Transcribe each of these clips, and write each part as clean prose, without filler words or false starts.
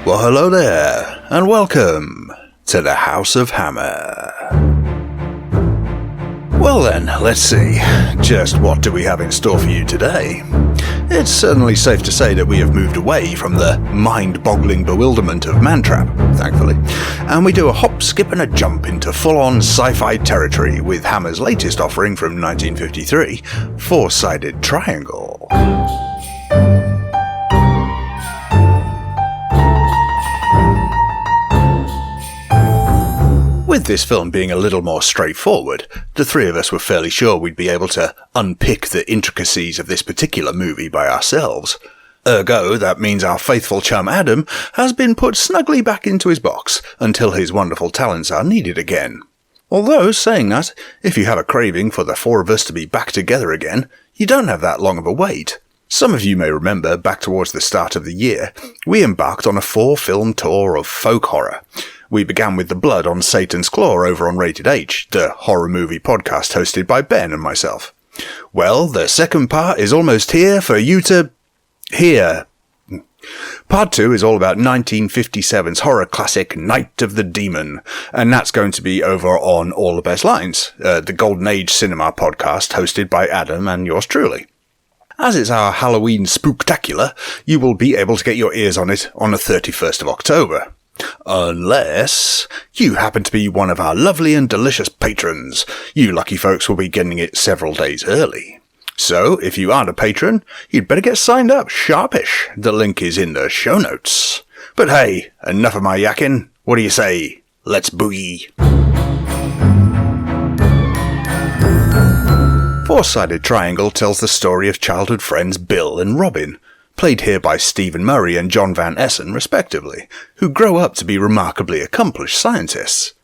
Well, hello there, and welcome to the House of Hammer. Well then, let's see, just what do we have in store for you today? It's certainly safe to say that we have moved away from the mind-boggling bewilderment of Mantrap, thankfully, and we do a hop, skip and a jump into full-on sci-fi territory with Hammer's latest offering from 1953, Four-Sided Triangle. With this film being a little more straightforward, the three of us were fairly sure we'd be able to unpick the intricacies of this particular movie by ourselves. Ergo, that means our faithful chum Adam has been put snugly back into his box until his wonderful talents are needed again. Although, saying that, if you have a craving for the four of us to be back together again, you don't have that long of a wait. Some of you may remember, back towards the start of the year, we embarked on a 4-film tour of folk horror. We began with The Blood on Satan's Claw over on Rated H, the horror movie podcast hosted by Ben and myself. Well, the second part is almost here for you to hear. Part 2 is all about 1957's horror classic Night of the Demon, and that's going to be over on All the Best Lines, the Golden Age cinema podcast hosted by Adam and yours truly. As it's our Halloween spooktacular, you will be able to get your ears on it on the 31st of October. Unless you happen to be one of our lovely and delicious patrons. You lucky folks will be getting it several days early. So, if you aren't a patron, you'd better get signed up sharpish. The link is in the show notes. But hey, enough of my yakking. What do you say? Let's boogie. Four-Sided Triangle tells the story of childhood friends Bill and Robin, played here by Stephen Murray and John Van Essen respectively, who grow up to be remarkably accomplished scientists.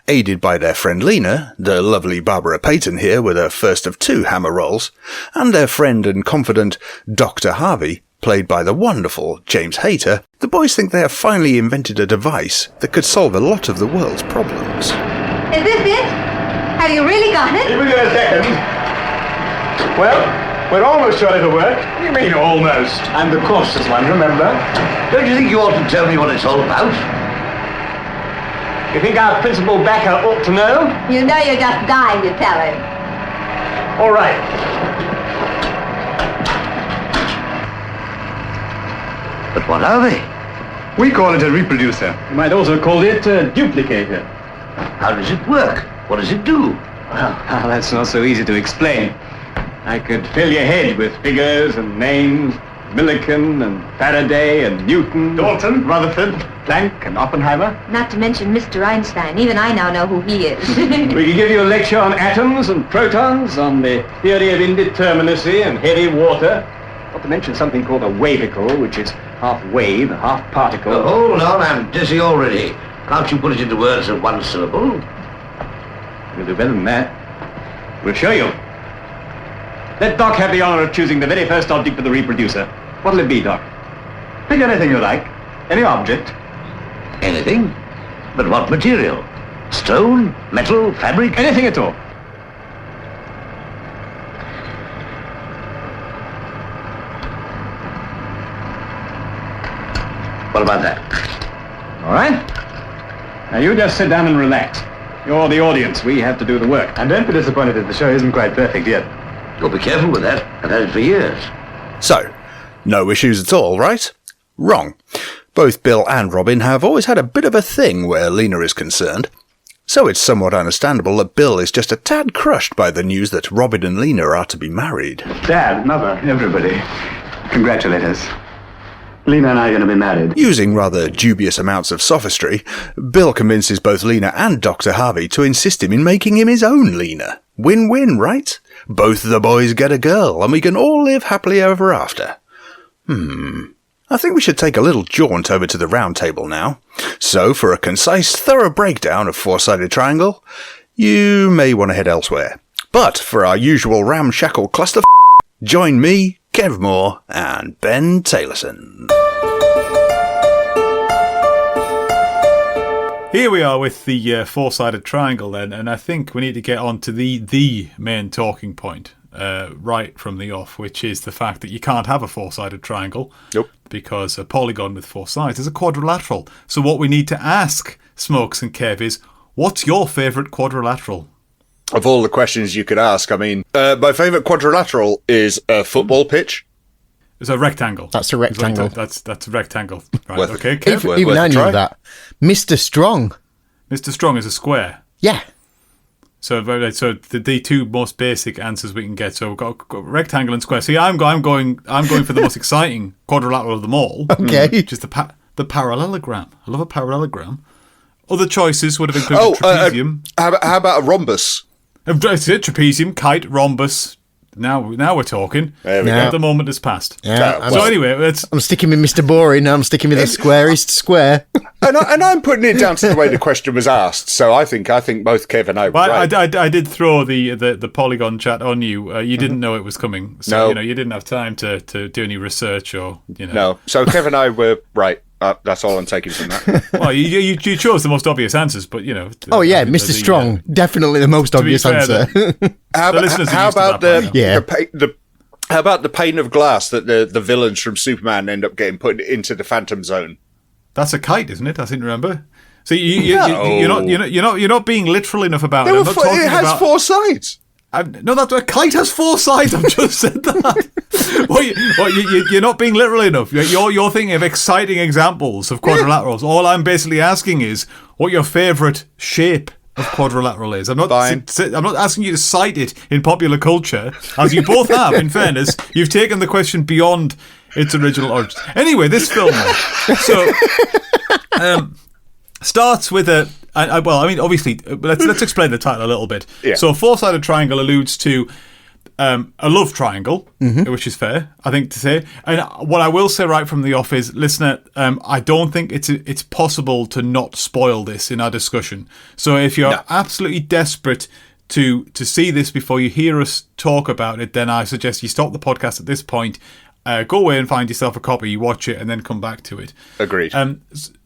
Aided by their friend Lena, the lovely Barbara Payton here with her first of 2 Hammer roles, and their friend and confidant Dr. Harvey, played by the wonderful James Hayter, the boys think they have finally invented a device that could solve a lot of the world's problems. Is this it? Have you really got it? Give me a second. Well, we're almost sure it'll work. What do you mean, almost? I'm the cautious one, remember? Don't you think you ought to tell me what it's all about? You think our principal backer ought to know? You know you're just dying to tell him. All right. But what are they? We call it a reproducer. You might also call it a duplicator. How does it work? What does it do? Well, that's not so easy to explain. I could fill your head with figures and names, Millikan and Faraday and Newton, Dalton, Rutherford, Planck and Oppenheimer. Not to mention Mr. Einstein. Even I now know who he is. We could give you a lecture on atoms and protons, on the theory of indeterminacy and heavy water. Not to mention something called a wavicle, which is half wave, half particle. Oh, hold on, I'm dizzy already. Can't you put it into words of one syllable? We'll do better than that. We'll show you. Let Doc have the honor of choosing the very first object for the reproducer. What'll it be, Doc? Pick anything you like. Any object. Anything? But what material? Stone? Metal? Fabric? Anything at all. What about that? All right. Now you just sit down and relax. You're the audience. We have to do the work. And don't be disappointed if the show isn't quite perfect yet. You'll be careful with that. I've had it for years. So, no issues at all, right? Wrong. Both Bill and Robin have always had a bit of a thing where Lena is concerned, so it's somewhat understandable that Bill is just a tad crushed by the news that Robin and Lena are to be married. Dad, Mother, everybody, congratulate us. Lena and I are going to be married. Using rather dubious amounts of sophistry, Bill convinces both Lena and Dr. Harvey to insist in making him his own Lena. Win-win, right? Both the boys get a girl, and we can all live happily ever after. I think we should take a little jaunt over to the round table now. So, for a concise, thorough breakdown of Four-Sided Triangle, you may want to head elsewhere. But for our usual ramshackle cluster join me, Kev Moore, and Ben Taylorson. Here we are with the Four-Sided Triangle then, and I think we need to get on to the main talking point right from the off, which is the fact that you can't have a four-sided triangle. Nope. Because a polygon with four sides is a quadrilateral. So what we need to ask Smokes and Kev is, what's your favourite quadrilateral? Of all the questions you could ask, I mean, my favourite quadrilateral is a football pitch. It's a rectangle. That's a rectangle. That's a rectangle. Right, Worth okay, it. Kev? Even I knew try. that. Mr. Strong. Mr. Strong is a square. Yeah. So the two most basic answers we can get. So we've got rectangle and square. See, I'm going for the most exciting quadrilateral of them all. Okay. Which is the parallelogram. I love a parallelogram. Other choices would have included trapezium. How about a rhombus? That's it. Trapezium, kite, rhombus. Now we're talking. There we go. The moment has passed. Yeah. So anyway, I'm sticking with Mr. Boring. I'm sticking with the squarest square. And I'm putting it down to the way the question was asked. So I think both Kev and I were right. I did throw the polygon chat on you. You didn't know it was coming, so No. you didn't have time to do any research or No. So Kev and I were right. That's all I'm taking from that. Well, you chose the most obvious answers, but Oh yeah, Mr. Strong, definitely the most obvious answer. How about how about the pane of glass that the villains from Superman end up getting put into the Phantom Zone? That's a kite, isn't it? I seem to remember. So you're not being literal enough about it. I'm not talking It has about, four sides. No, that a kite has four sides. I've just said that. You're not being literal enough. You're thinking of exciting examples of quadrilaterals. All I'm basically asking is what your favourite shape of quadrilateral is. I'm not asking you to cite it in popular culture, as you both have. In fairness, you've taken the question beyond its original origins. Anyway, this film starts with a. Obviously, let's explain the title a little bit. Yeah. So, four-sided triangle alludes to a love triangle, which is fair, I think, to say. And what I will say right from the off is, listener, I don't think it's possible to not spoil this in our discussion. So, if you're absolutely desperate to see this before you hear us talk about it, then I suggest you stop the podcast at this point. Go away and find yourself a copy, you watch it, and then come back to it. Agreed.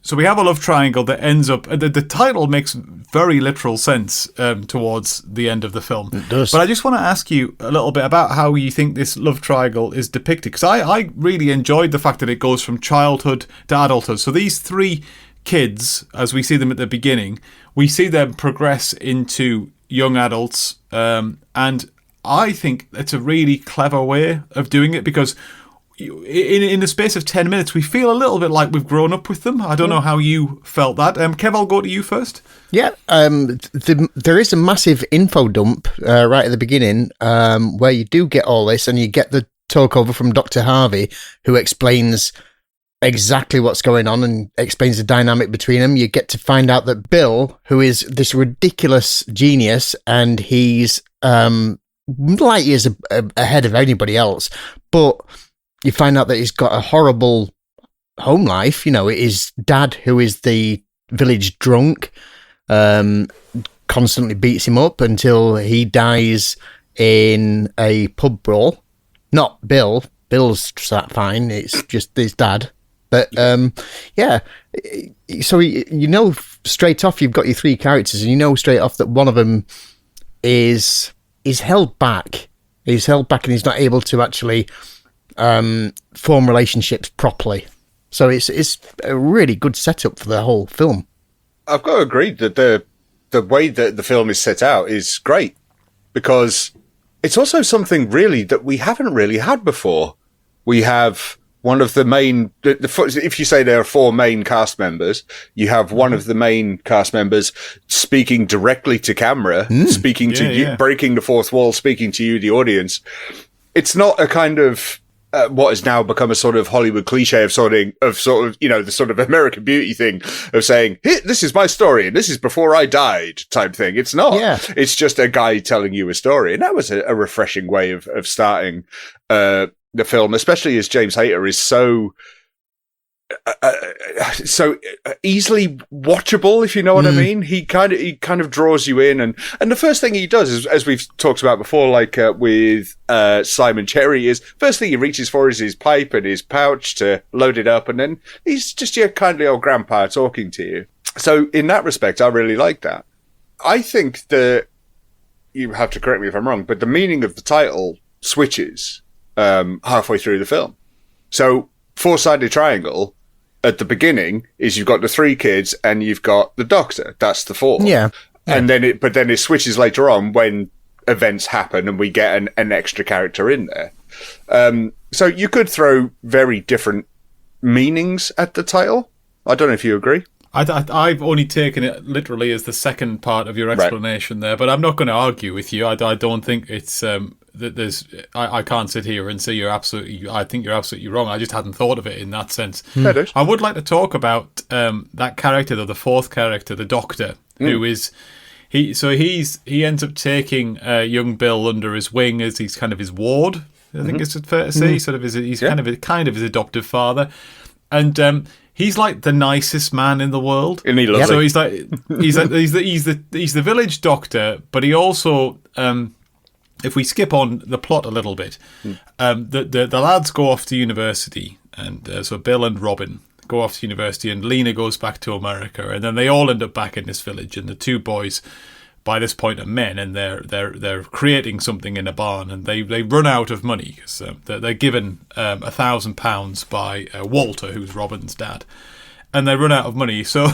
So we have a love triangle that ends up... The title makes very literal sense towards the end of the film. It does. But I just want to ask you a little bit about how you think this love triangle is depicted. Because I really enjoyed the fact that it goes from childhood to adulthood. So these three kids, as we see them at the beginning, we see them progress into young adults. And I think it's a really clever way of doing it because... In the space of 10 minutes, we feel a little bit like we've grown up with them. I don't know how you felt that. Kev, I'll go to you first. Yeah, there is a massive info dump right at the beginning where you do get all this and you get the talk over from Dr. Harvey, who explains exactly what's going on and explains the dynamic between them. You get to find out that Bill, who is this ridiculous genius, and he's light years ahead of anybody else, but... You find out that he's got a horrible home life. You know, his dad, who is the village drunk, constantly beats him up until he dies in a pub brawl. Not Bill. Bill's fine. It's just his dad. But, yeah. So, you know, straight off, you've got your three characters, and you know straight off that one of them is held back. He's held back and he's not able to actually... form relationships properly. So it's a really good setup for the whole film. I've got to agree that the way that the film is set out is great because it's also something really that we haven't really had before. We have one of the main, if you say there are 4 main cast members, you have one of the main cast members speaking directly to camera, speaking to you, breaking the fourth wall, speaking to you, the audience. It's not a kind of what has now become a sort of Hollywood cliche of sort of, you know, the sort of American Beauty thing of saying, "Here, this is my story and this is before I died" type thing. It's not. Yeah. It's just a guy telling you a story. And that was a refreshing way of starting, the film, especially as James Hayter is so easily watchable, if you know what I mean. He kind of draws you in, and the first thing he does is, as we've talked about before, like with Simon Cherry, is first thing he reaches for is his pipe and his pouch to load it up, and then he's just your kindly old grandpa talking to you. So in that respect, I really like that. I think you have to correct me if I'm wrong, but the meaning of the title switches halfway through the film. So four-sided triangle at the beginning is you've got the 3 kids and you've got the doctor. That's the 4. Yeah. And then it switches later on when events happen and we get an extra character in there. So you could throw very different meanings at the title. I don't know if you agree. I've only taken it literally as the second part of your explanation there, but I'm not going to argue with you. I don't think it's that there's. I can't sit here and say I think you're absolutely wrong. I just hadn't thought of it in that sense. I would like to talk about that character, though, the 4th character, the Doctor, who is he ends up taking young Bill under his wing as he's kind of his ward. I think it's fair to say. Sort of he's kind of his adoptive father, and. He's like the nicest man in the world. And he loves it. So he's the village doctor, but he also, if we skip on the plot a little bit, the lads go off to university, and so Bill and Robin go off to university, and Lena goes back to America, and then they all end up back in this village, and the 2 boys, by this point, are men, and they're creating something in a barn, and they run out of money because they're given £1,000 by Walter, who's Robin's dad, and they run out of money. So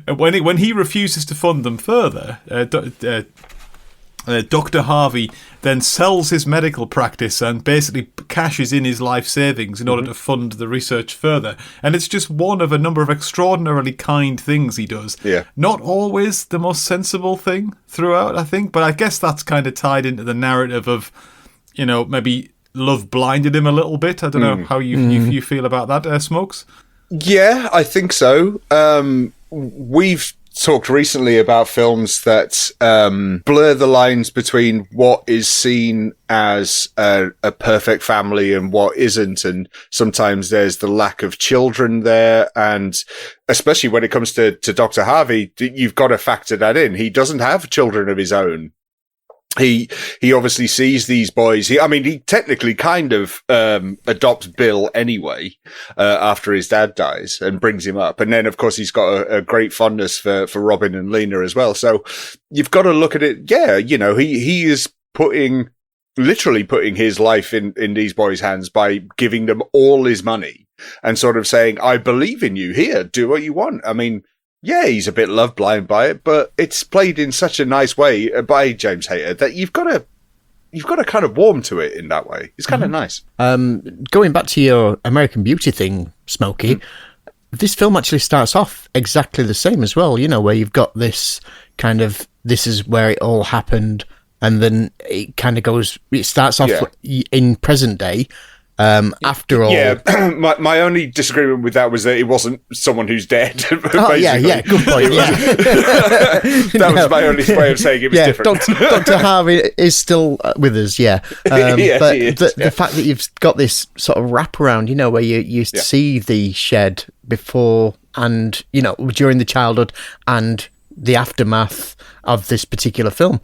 when he refuses to fund them further, Dr. Harvey then sells his medical practice and basically cashes in his life savings in order to fund the research further. And it's just one of a number of extraordinarily kind things he does. Yeah. Not always the most sensible thing throughout, I think, but I guess that's kind of tied into the narrative of, you know, maybe love blinded him a little bit. I don't know how you feel about that, Smokes? Yeah, I think so. We've talked recently about films that blur the lines between what is seen as a perfect family and what isn't, and sometimes there's the lack of children there, and especially when it comes to Dr. Harvey, you've got to factor that in. He doesn't have children of his own. He obviously sees these boys. He technically kind of adopts Bill anyway after his dad dies and brings him up. And then, of course, he's got a great fondness for Robin and Lena as well. So you've got to look at it. Yeah, you know, he is literally putting his life in these boys' hands by giving them all his money and sort of saying, "I believe in you. Here, do what you want." I mean, yeah, he's a bit love blind by it, but it's played in such a nice way by James Hayter that you've got to kind of warm to it in that way. It's kind of nice. Going back to your American Beauty thing, Smokey, this film actually starts off exactly the same as well, you know, where you've got this kind of, this is where it all happened, and then it kind of goes, it starts off in present day. After all, my only disagreement with that was that it wasn't someone who's dead. Good point. That was my only way of saying it was different. Dr. Harvey is still with us, but the fact that you've got this sort of wraparound, you know, where you see the shed before and, you know, during the childhood and the aftermath of this particular film.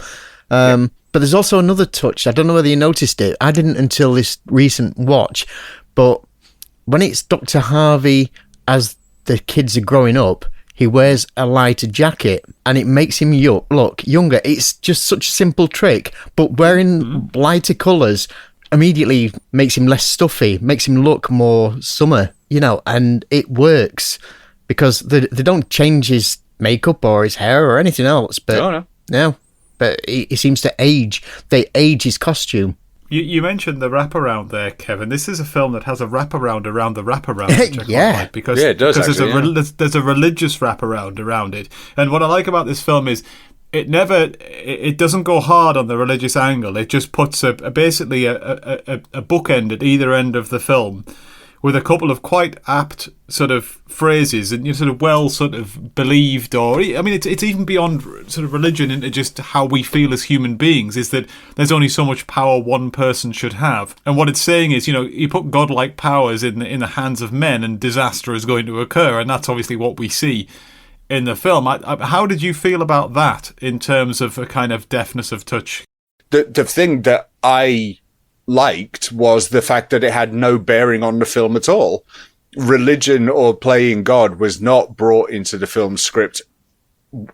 But there's also another touch. I don't know whether you noticed it. I didn't until this recent watch. But when it's Dr. Harvey as the kids are growing up, he wears a lighter jacket and it makes him look younger. It's just such a simple trick. But wearing lighter colours immediately makes him less stuffy, makes him look more summer, you know, and it works because they don't change his makeup or his hair or anything else. But no. But he seems to age. They age his costume. You mentioned the wraparound there, Kevin. This is a film that has a wraparound around the wraparound, which I quite like, because it does, because actually, there's a religious wraparound around it. And what I like about this film is it doesn't go hard on the religious angle. It just puts basically a bookend at either end of the film, with a couple of quite apt sort of phrases and sort of well sort of believed, or I mean it's even beyond sort of religion into just how we feel as human beings, is that there's only so much power one person should have. And what it's saying is, you put godlike powers in the hands of men and disaster is going to occur, and that's obviously what we see in the film. How did you feel about that in terms of a kind of deftness of touch? The thing that I liked was the fact that it had no bearing on the film at all. Religion or playing God was not brought into the film script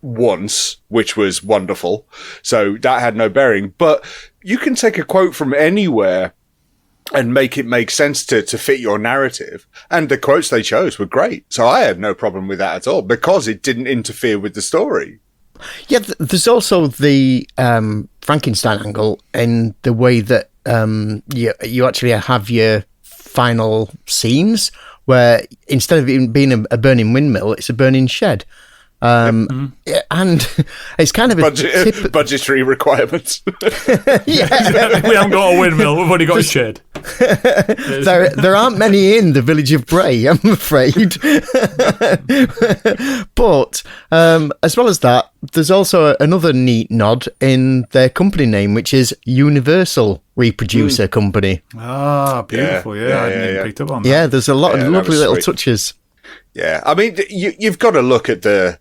once, which was wonderful. So that had no bearing. But you can take a quote from anywhere and make it make sense to fit your narrative. And the quotes they chose were great. So I had no problem with that at all, because it didn't interfere with the story. Yeah, there's also the Frankenstein angle in the way that you actually have your final scenes where instead of it being a burning windmill, it's a burning shed. And it's kind of budgetary requirements. Yeah. We haven't got a windmill, we've only got a shed. There aren't many in the village of Bray, I'm afraid. But as well as that, there's also another neat nod in their company name, which is Universal Reproducer Company. Ah, beautiful. Yeah, I didn't even pick up on that. Yeah, there's a lot of lovely little sweet touches. Yeah, I mean, you've got to look at the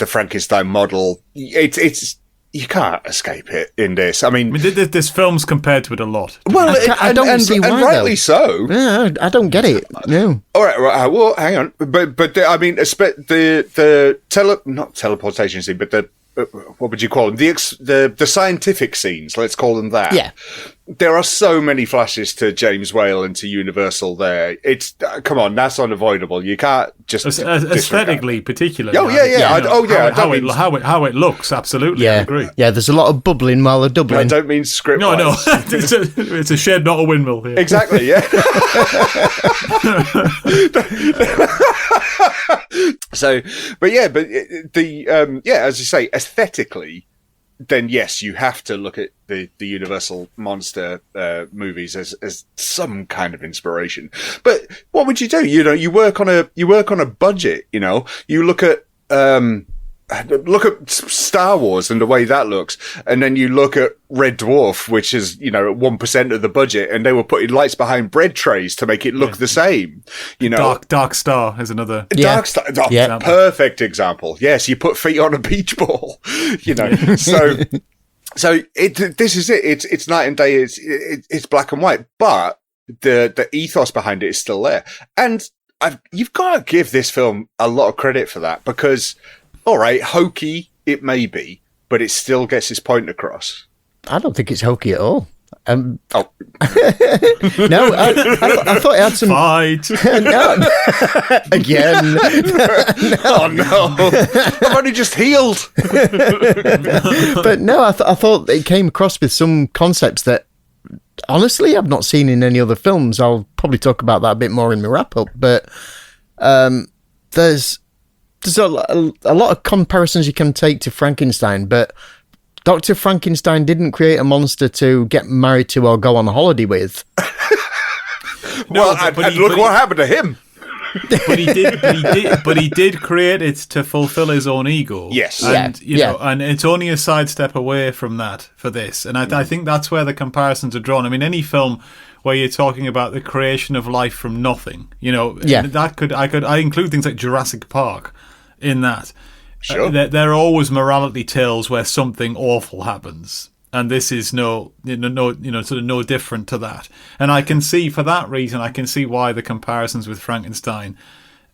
Frankenstein model. It's you can't escape it in this. I mean, this film's compared to it a lot. Well, I don't see why, and rightly though. so. Yeah, I don't get it. No. All right. Well, hang on. But I mean, not teleportation scene, but the what would you call them? The scientific scenes. Let's call them that. Yeah. There are so many flashes to James Whale and to Universal there. It's come on, that's unavoidable. You can't just aesthetically, particularly. Oh yeah. How it looks, absolutely. Yeah. I agree. Yeah, there's a lot of bubbling while they're doubling. I don't mean script. No. It's a shed, not a windmill. Here. Exactly. Yeah. As you say, aesthetically, then yes, you have to look at the Universal monster movies as some kind of inspiration. But what would you do? You work on a budget. You look at Star Wars and the way that looks, and then you look at Red Dwarf, which is 1% of the budget, and they were putting lights behind bread trays to make it look the same. Dark Star is another. Dark Star, perfect example. Yes, you put feet on a beach ball. So this is it. It's night and day. It's black and white, but the ethos behind it is still there, and you've got to give this film a lot of credit for that, because. All right, hokey it may be, but it still gets its point across. I don't think it's hokey at all. Oh. No, I thought it had some... Fight! No. Again. Oh, no. I've only just healed. But no, I thought it came across with some concepts that, honestly, I've not seen in any other films. I'll probably talk about that a bit more in my wrap-up, but there's a lot of comparisons you can take to Frankenstein, but Dr. Frankenstein didn't create a monster to get married to or go on holiday with. Look what happened to him. But he did create it to fulfill his own ego. Yes, and and it's only a sidestep away from that for this. And I think that's where the comparisons are drawn. I mean, any film where you're talking about the creation of life from nothing, I include things like Jurassic Park in that. Sure. There are always morality tales where something awful happens, and this is no different to that. And I can see, for that reason, why the comparisons with Frankenstein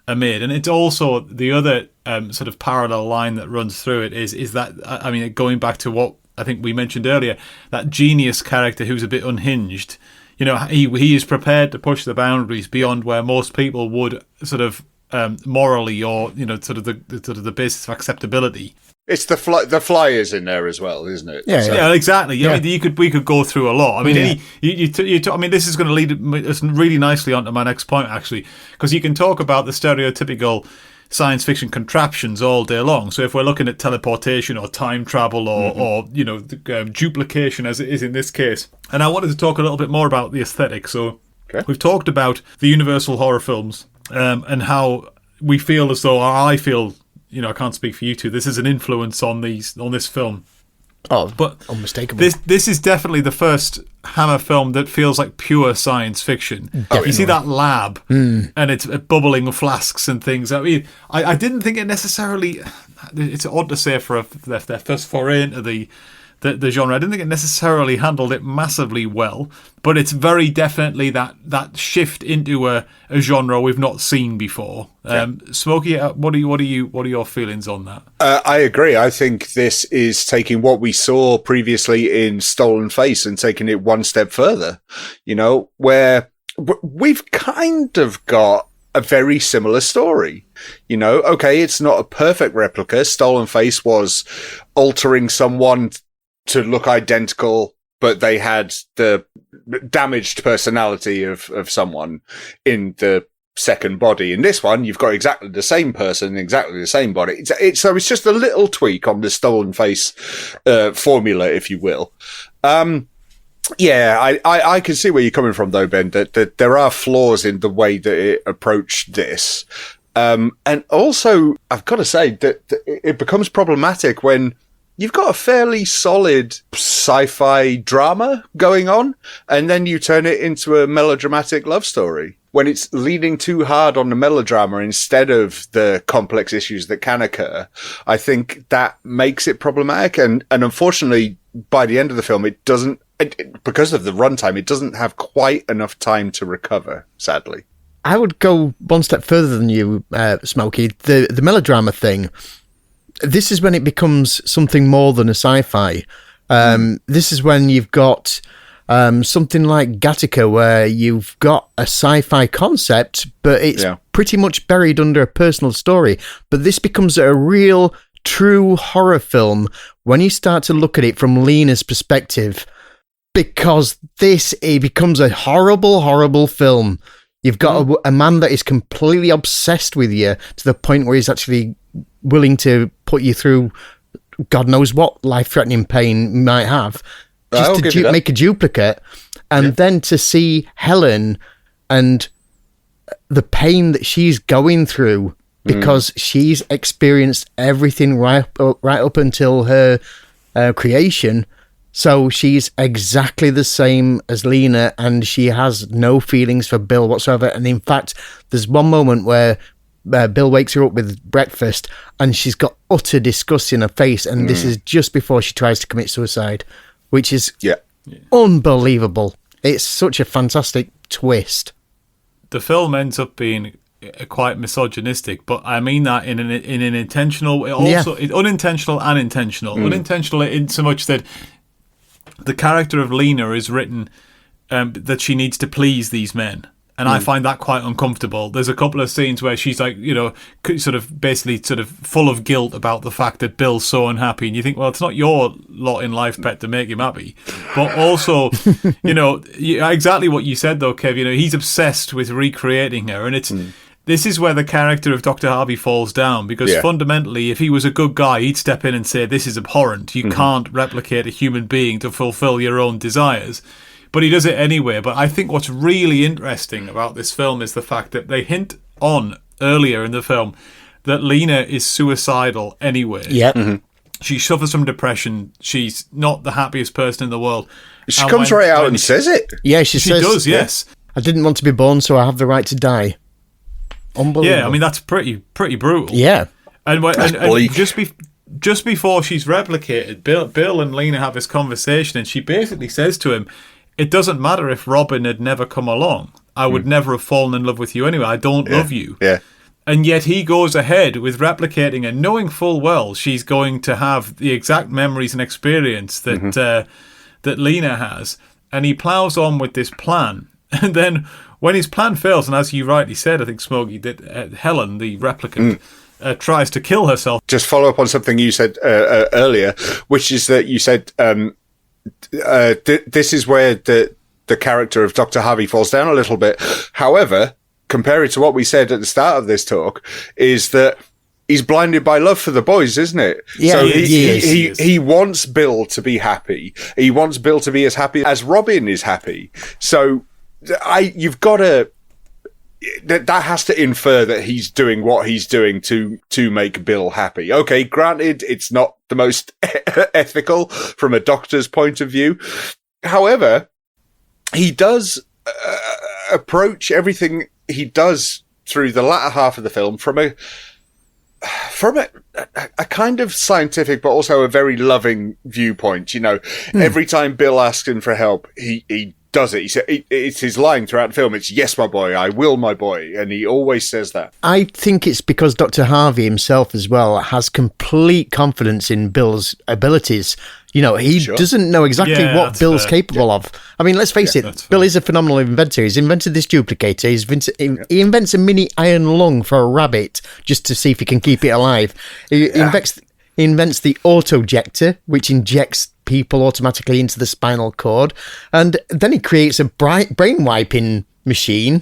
are made. And it's also the other sort of parallel line that runs through it is that, I mean, going back to what I think we mentioned earlier, that genius character who's a bit unhinged. He is prepared to push the boundaries beyond where most people would sort of morally, or sort of the basis of acceptability. It's the flyers in there as well, isn't it? Yeah, Yeah, exactly. Yeah. I mean, we could go through a lot. I mean, I mean, this is going to lead us really nicely onto my next point, actually, because you can talk about the stereotypical science fiction contraptions all day long. So if we're looking at teleportation or time travel or duplication, as it is in this case, and I wanted to talk a little bit more about the aesthetic. So we've talked about the Universal horror films and how we feel as though, or I feel. I can't speak for you two. This is an influence on this film. Oh, but unmistakable. This is definitely the first Hammer film that feels like pure science fiction. Definitely. You see that lab, and it's bubbling flasks and things. I mean, I didn't think it necessarily. It's odd to say for their first foray into the genre. I didn't think it necessarily handled it massively well, but it's very definitely that shift into a genre we've not seen before. Smokey, what are your feelings on that? I agree. I think this is taking what we saw previously in Stolen Face and taking it one step further. Where we've kind of got a very similar story. Okay, it's not a perfect replica. Stolen Face was altering someone to look identical, but they had the damaged personality of someone in the second body. In this one, you've got exactly the same person, exactly the same body. So it's just a little tweak on the Stolen Face formula, if you will. Yeah, I can see where you're coming from, though, Ben, that there are flaws in the way that it approached this. And also, I've got to say that it becomes problematic when you've got a fairly solid sci-fi drama going on, and then you turn it into a melodramatic love story. When it's leaning too hard on the melodrama instead of the complex issues that can occur, I think that makes it problematic. And unfortunately, by the end of the film, because of the runtime, it doesn't have quite enough time to recover, sadly. I would go one step further than you, Smokey. The melodrama thing, this is when it becomes something more than a sci-fi. This is when you've got something like Gattaca, where you've got a sci-fi concept, but it's pretty much buried under a personal story. But this becomes a real, true horror film when you start to look at it from Lena's perspective, because it becomes a horrible, horrible film. You've got a man that is completely obsessed with you to the point where he's actually willing to put you through God knows what life-threatening pain you might have just to make a duplicate. And then to see Helen and the pain that she's going through because she's experienced everything right up until her creation. So she's exactly the same as Lena, and she has no feelings for Bill whatsoever. And in fact, there's one moment where Bill wakes her up with breakfast and she's got utter disgust in her face, and this is just before she tries to commit suicide, which is unbelievable. It's such a fantastic twist. The film ends up being quite misogynistic, but I mean that in an intentional, unintentional and intentional. Unintentional in so much that the character of Lena is written that she needs to please these men. And I find that quite uncomfortable. There's a couple of scenes where she's like, sort of full of guilt about the fact that Bill's so unhappy. And you think, well, it's not your lot in life, pet, to make him happy. But also, exactly what you said, though, Kev, he's obsessed with recreating her. And this is where the character of Dr. Harvey falls down, because fundamentally, if he was a good guy, he'd step in and say, this is abhorrent. You can't replicate a human being to fulfill your own desires. But he does it anyway. But I think what's really interesting about this film is the fact that they hint on earlier in the film that Lena is suicidal anyway. Yep. She suffers from depression. She's not the happiest person in the world. She comes right out and says it. Yeah, she says, does, yes. I didn't want to be born, so I have the right to die. Unbelievable. Yeah, I mean, that's pretty brutal. Yeah. And just before she's replicated, Bill and Lena have this conversation, and she basically says to him, it doesn't matter if Robin had never come along. I would never have fallen in love with you anyway. I don't love you. Yeah. And yet he goes ahead with replicating and knowing full well she's going to have the exact memories and experience that that Lena has. And he plows on with this plan. And then when his plan fails, and as you rightly said, I think, Smokey, that Helen, the replicant, tries to kill herself. Just follow up on something you said earlier, which is that you said this is where the character of Dr. Harvey falls down a little bit. However, compare it to what we said at the start of this talk, is that he's blinded by love for the boys, isn't it? Yeah, so he wants Bill to be happy. He wants Bill to be as happy as Robin is happy. So you've got to... That has to infer that he's doing what he's doing to make Bill happy. Okay, granted, it's not the most ethical from a doctor's point of view. However, he does approach everything he does through the latter half of the film from a kind of scientific but also a very loving viewpoint. You know, every time Bill asks him for help, he does it. He said it's his line throughout the film. It's "Yes, my boy. I will, my boy," and he always says that. I think it's because Dr. Harvey himself as well has complete confidence in Bill's abilities. You know, he doesn't know exactly what Bill's capable of. I mean, let's face it, Bill is a phenomenal inventor. He's invented this duplicator. He invents a mini iron lung for a rabbit just to see if he can keep it alive. He invents the autojector, which injects people automatically into the spinal cord. And then he creates a brain wiping machine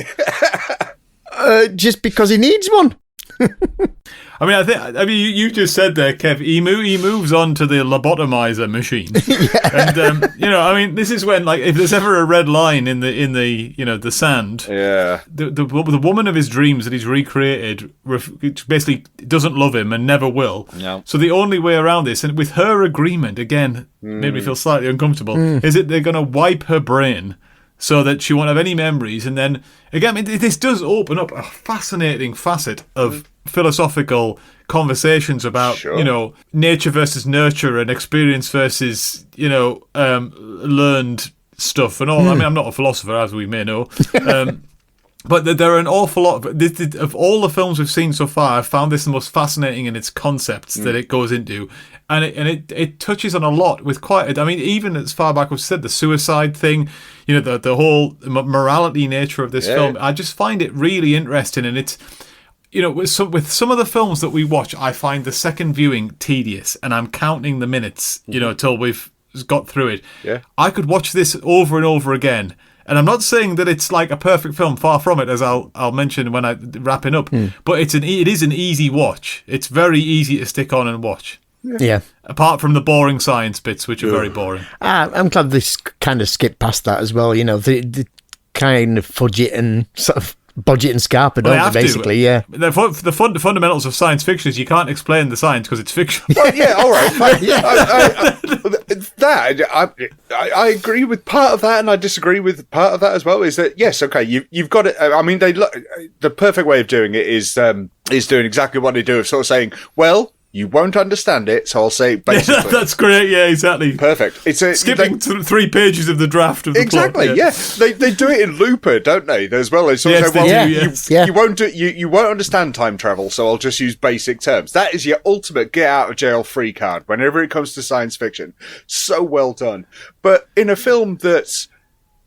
just because he needs one. I mean, you just said there, Kev. He moves on to the lobotomizer machine, and you know, I mean, this is when, like, if there's ever a red line in the you know, the sand, the woman of his dreams that he's recreated basically doesn't love him and never will. No. So the only way around this, and with her agreement, again, made me feel slightly uncomfortable, is that they're going to wipe her brain so that she won't have any memories. And then, again, this does open up a fascinating facet of philosophical conversations about, you know, nature versus nurture and experience versus, you know, learned stuff and all. I mean, I'm not a philosopher, as we may know. But there are an awful lot of all the films we've seen so far. I've found this the most fascinating in its concepts that it goes into, and it touches on a lot with quite. I mean, even as far back as said, the suicide thing, you know, the whole morality nature of this film. I just find it really interesting, and it's, you know, with some of the films that we watch, I find the second viewing tedious, and I'm counting the minutes, you know, till we've got through it. Yeah, I could watch this over and over again. And I'm not saying that it's like a perfect film, far from it, as I'll mention when I'm wrapping up. But it is an easy watch. It's very easy to stick on and watch. Yeah. Apart from the boring science bits, which are very boring. I'm glad they kind of skipped past that as well. You know, the kind of fudge it and sort of budget and scarper, don't they, basically? Yeah. The fundamentals of science fiction is you can't explain the science because it's fiction. Well, yeah, all right. I agree with part of that, and I disagree with part of that as well. Is that, yes, okay, you've got it. I mean, the perfect way of doing it is doing exactly what they do, of sort of saying, well, you won't understand it, so I'll say basically. Yeah, that's great. Yeah, exactly. Perfect. It's skipping 3 pages of the draft of the exactly. plot. Yeah, they do it in Looper, don't they? As well. They sort of say, well, you won't understand time travel, so I'll just use basic terms. That is your ultimate get out of jail free card whenever it comes to science fiction. So well done. But in a film that's,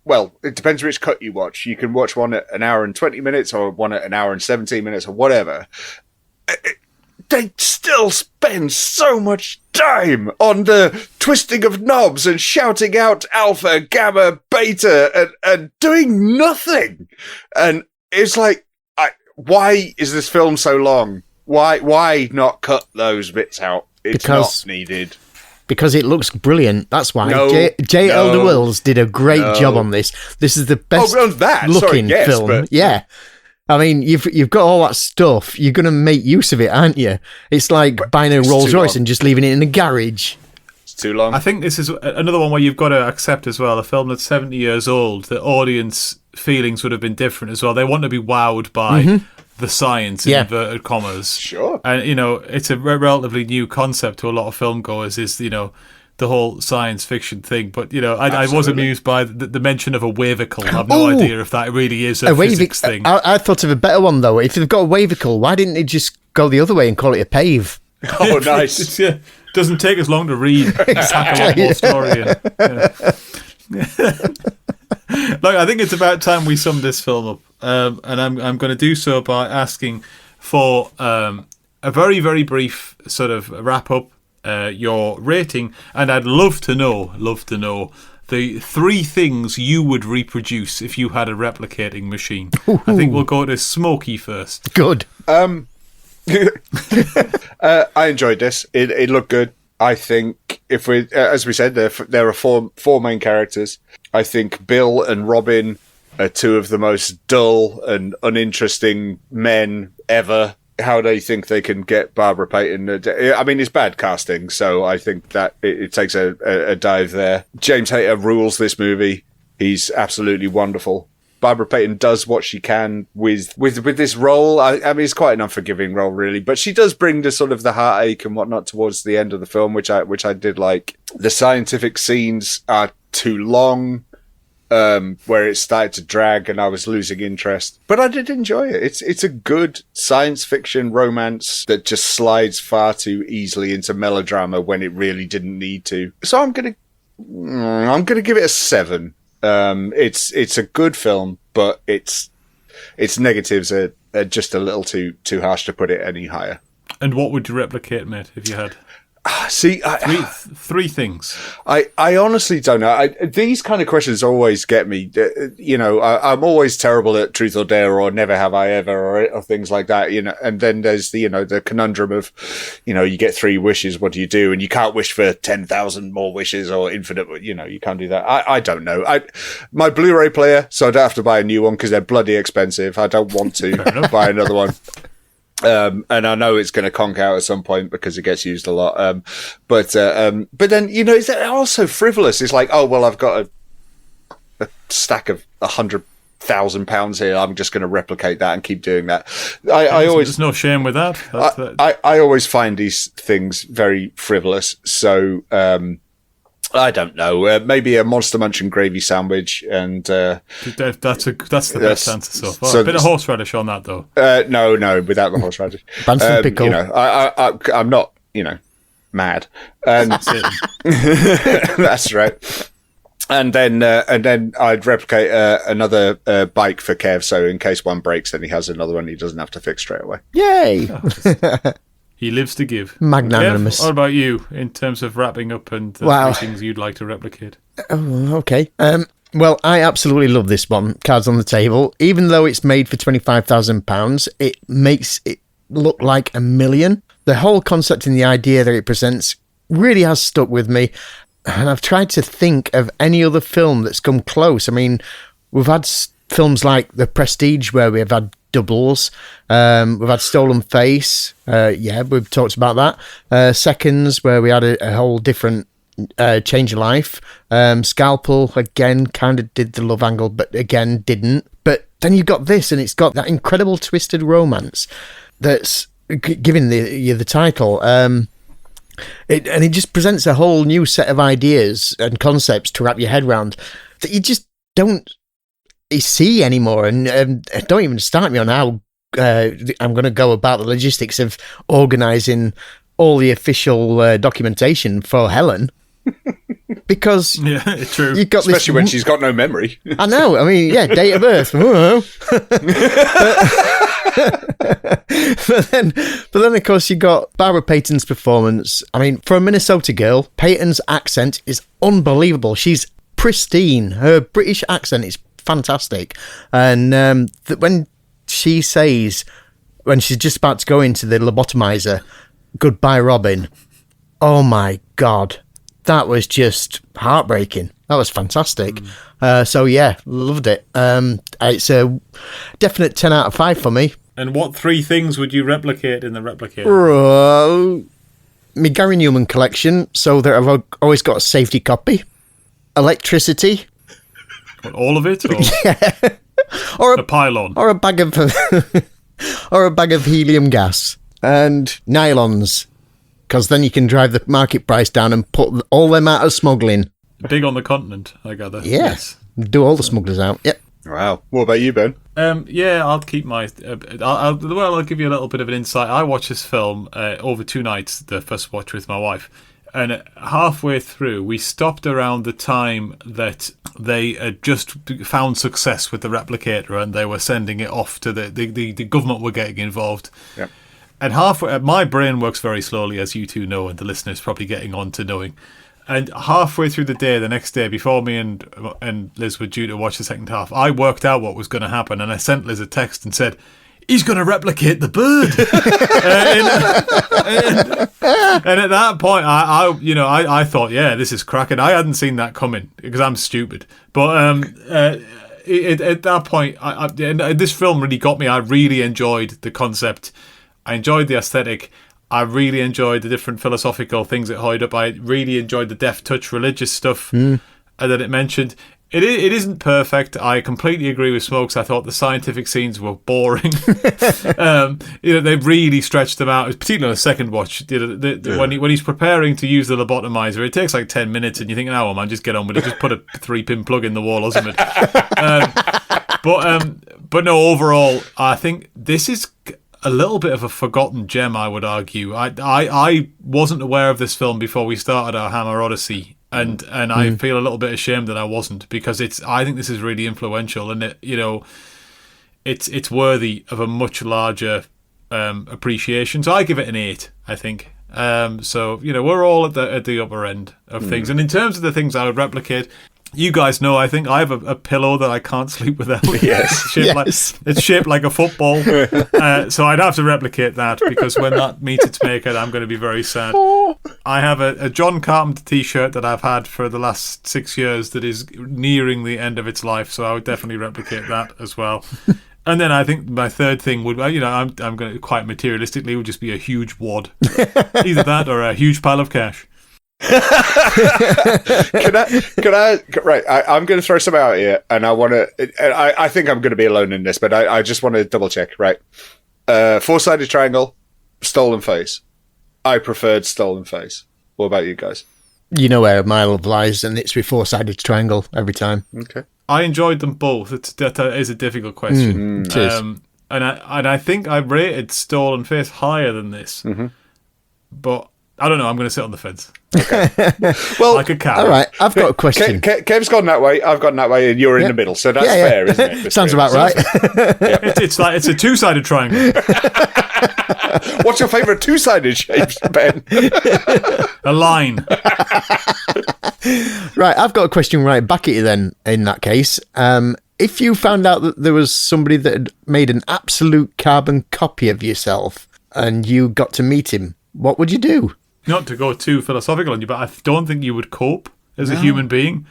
well, it depends which cut you watch. You can watch one at an hour and 20 minutes, or one at an hour and 17 minutes, or whatever. They still spend so much time on the twisting of knobs and shouting out alpha, gamma, beta, and doing nothing. And it's like, why is this film so long? Why not cut those bits out? It's not needed. Because it looks brilliant. That's why. J. Elder Wills did a great job on this. This is the best looking film. But, yeah. I mean, you've got all that stuff. You're going to make use of it, aren't you? It's like buying a Rolls Royce and just leaving it in a garage. It's too long. I think this is another one where you've got to accept as well, a film that's 70 years old, the audience feelings would have been different as well. They want to be wowed by the science, in inverted commas. Sure. And, you know, it's a relatively new concept to a lot of film goers, is, you know, the whole science fiction thing. But, you know, I was amused by the mention of a wavicle. I have no idea if that really is a physics thing. I thought of a better one, though. If they've got a wavicle, why didn't they just go the other way and call it a pave? Oh, nice. It doesn't take us long to read. Exactly. A lot more story. Look, I think it's about time we sum this film up. And I'm going to do so by asking for a very, very brief sort of wrap up, your rating, and I'd love to know the 3 things you would reproduce if you had a replicating machine. Ooh. I think we'll go to Smokey first. Good. I enjoyed this. It looked good. I think if we, as we said, there are four main characters. I think Bill and Robin are 2 of the most dull and uninteresting men ever. How they think they can get Barbara Payton. I mean, it's bad casting, so I think that it takes a dive there. James Hayter rules this movie. He's absolutely wonderful. Barbara Payton does what she can with this role. I mean, it's quite an unforgiving role, really, but she does bring the sort of the heartache and whatnot towards the end of the film, which I did like. The scientific scenes are too long, where it started to drag and I was losing interest. But I did enjoy it. It's a good science fiction romance that just slides far too easily into melodrama when it really didn't need to. So I'm gonna give it a 7. It's a good film, but its negatives are just a little too harsh to put it any higher. And what would you replicate, mate, if you had? See, three things. I honestly don't know. These kind of questions always get me. I'm always terrible at truth or dare or never have I ever or things like that. And then there's the conundrum of, you get 3 wishes. What do you do? And you can't wish for 10,000 more wishes or infinite. You can't do that. I don't know. My Blu-ray player, so I don't have to buy a new one because they're bloody expensive. I don't want to buy another one. And I know it's going to conk out at some point because it gets used a lot. But then, it's also frivolous. It's like, oh, well, I've got a stack of £100,000 here. I'm just going to replicate that and keep doing that. There's no shame with that. I always find these things very frivolous. So, I don't know. Maybe a Monster Munching gravy sandwich, and that's the best answer so far. So a bit of horseradish on that, though. No, without the horseradish. Bantam pickle. I'm not, mad. And that's right. And then I'd replicate another bike for Kev, so in case one breaks, then he has another one he doesn't have to fix straight away. Yay! He lives to give. Magnanimous. Kev, what about you in terms of wrapping up and the 3 things you'd like to replicate? Oh, okay. Well, I absolutely love this one, Cards on the Table. Even though it's made for £25,000, it makes it look like $1 million. The whole concept and the idea that it presents really has stuck with me. And I've tried to think of any other film that's come close. I mean, we've had films like The Prestige where we've had doubles. We've had Stolen Face. We've talked about that. Seconds, where we had a whole different change of life. Scalpel, again, kind of did the love angle, but again, didn't. But then you've got this, and it's got that incredible twisted romance that's giving you the title. It just presents a whole new set of ideas and concepts to wrap your head around that you just don't see anymore, and don't even start me on how I'm going to go about the logistics of organising all the official documentation for Helen. Because true. You got especially when she's got no memory. I know. I mean, date of birth. But then, of course, you got Barbara Payton's performance. I mean, for a Minnesota girl, Payton's accent is unbelievable. She's pristine. Her British accent is fantastic. And when she says, when she's just about to go into the lobotomizer, "Goodbye, Robin," oh my God, that was just heartbreaking. That was fantastic. Loved it. It's a definite 10 out of 5 for me. And what 3 things would you replicate in the replicator? My Gary Newman collection, so that I've always got a safety copy. Electricity. What, all of it? Or, yeah. Or a pylon. Or a bag of or a bag of helium gas. And nylons. Because then you can drive the market price down and put all them out of smuggling. Big on the continent, I gather. Yes. Do all the smugglers out. Yep. Wow. What about you, Ben? I'll keep my... I'll give you a little bit of an insight. I watched this film over 2 nights, the first watch with my wife. And halfway through, we stopped around the time that they had just found success with the replicator and they were sending it off to the government were getting involved. Yep. And halfway, my brain works very slowly, as you two know, and the listeners probably getting on to knowing. And halfway through the day, the next day, before me and Liz were due to watch the second half, I worked out what was going to happen, and I sent Liz a text and said, he's going to replicate the bird. and at that point, I thought, yeah, this is cracking. I hadn't seen that coming because I'm stupid. But at that point, this film really got me. I really enjoyed the concept. I enjoyed the aesthetic. I really enjoyed the different philosophical things it held up. I really enjoyed the deft touch religious stuff that it mentioned. It isn't perfect. I completely agree with Smokes. I thought the scientific scenes were boring. They really stretched them out, particularly on the second watch. When he's preparing to use the lobotomizer, it takes like 10 minutes, and you think, "Oh man, just get on with it. Just put a 3-pin plug in the wall or something." But no, overall, I think this is a little bit of a forgotten gem, I would argue. I wasn't aware of this film before we started our Hammer Odyssey, and I feel a little bit ashamed that I wasn't, because I think this is really influential, and it's worthy of a much larger appreciation. So I give it an 8, I think. So we're all at the upper end of things, and in terms of the things I would replicate, you guys know, I think I have a pillow that I can't sleep without. Yes. It's shaped like a football. So I'd have to replicate that, because when that meets its maker, I'm going to be very sad. I have a John Carpenter t-shirt that I've had for the last 6 years that is nearing the end of its life, so I would definitely replicate that as well. And then I think my third thing would, I'm going to, quite materialistically, would just be a huge wad. Either that or a huge pile of cash. Can I right, I'm going to throw some out here, and I want to, I think I'm going to be alone in this, but I just want to double check, right? 4-sided triangle, stolen face. I preferred stolen face. What about you guys? You know where my love lies, and it's with 4-sided triangle every time. Okay. I enjoyed them both. That is a difficult question. And I think I rated Stolen Face higher than this. But I don't know. I'm going to sit on the fence. Okay. Well, like a cat. All right. I've got a question. Kev's gone that way. I've gone that way, and you're in the middle. So that's fair, isn't it? Sounds about right. It's like it's a 2-sided triangle. What's your favourite 2-sided shape, Ben? A line. Right. I've got a question right back at you then, in that case. If you found out that there was somebody that had made an absolute carbon copy of yourself and you got to meet him, what would you do? Not to go too philosophical on you, but I don't think you would cope as a human being.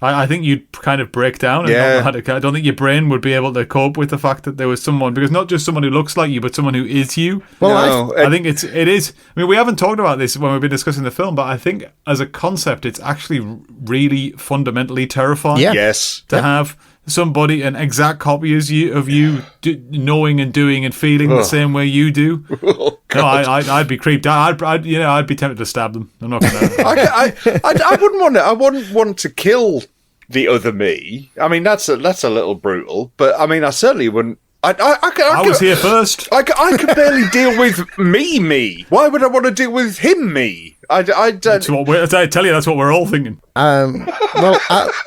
I think you'd kind of break down. And I don't think your brain would be able to cope with the fact that there was someone, because not just someone who looks like you, but someone who is you. Well, I think it is. I mean, we haven't talked about this when we've been discussing the film, but I think as a concept, it's actually really fundamentally terrifying. Yeah. Yes. To have somebody, an exact copy of you knowing and doing and feeling the same way you do. Oh, I'd be creeped out. I'd be tempted to stab them. I'm not going to. I wouldn't want to. I wouldn't want to kill the other me. I mean, that's a little brutal. But I mean, I certainly wouldn't. I was here first. I could barely deal with me. Why would I want to deal with him? Me. I tell you, that's what we're all thinking. Well,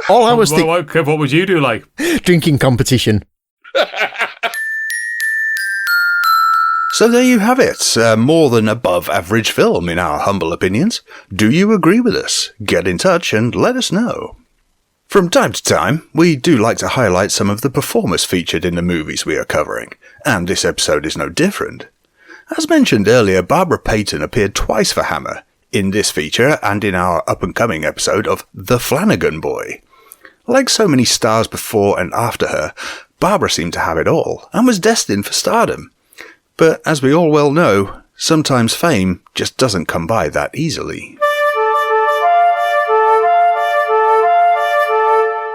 all I was thinking. What would you do? Like drinking competition. So there you have it. More than above average film, in our humble opinions. Do you agree with us? Get in touch and let us know. From time to time, we do like to highlight some of the performers featured in the movies we are covering, and this episode is no different. As mentioned earlier, Barbara Payton appeared twice for Hammer, in this feature and in our up-and-coming episode of The Flanagan Boy. Like so many stars before and after her, Barbara seemed to have it all, and was destined for stardom. But as we all well know, sometimes fame just doesn't come by that easily.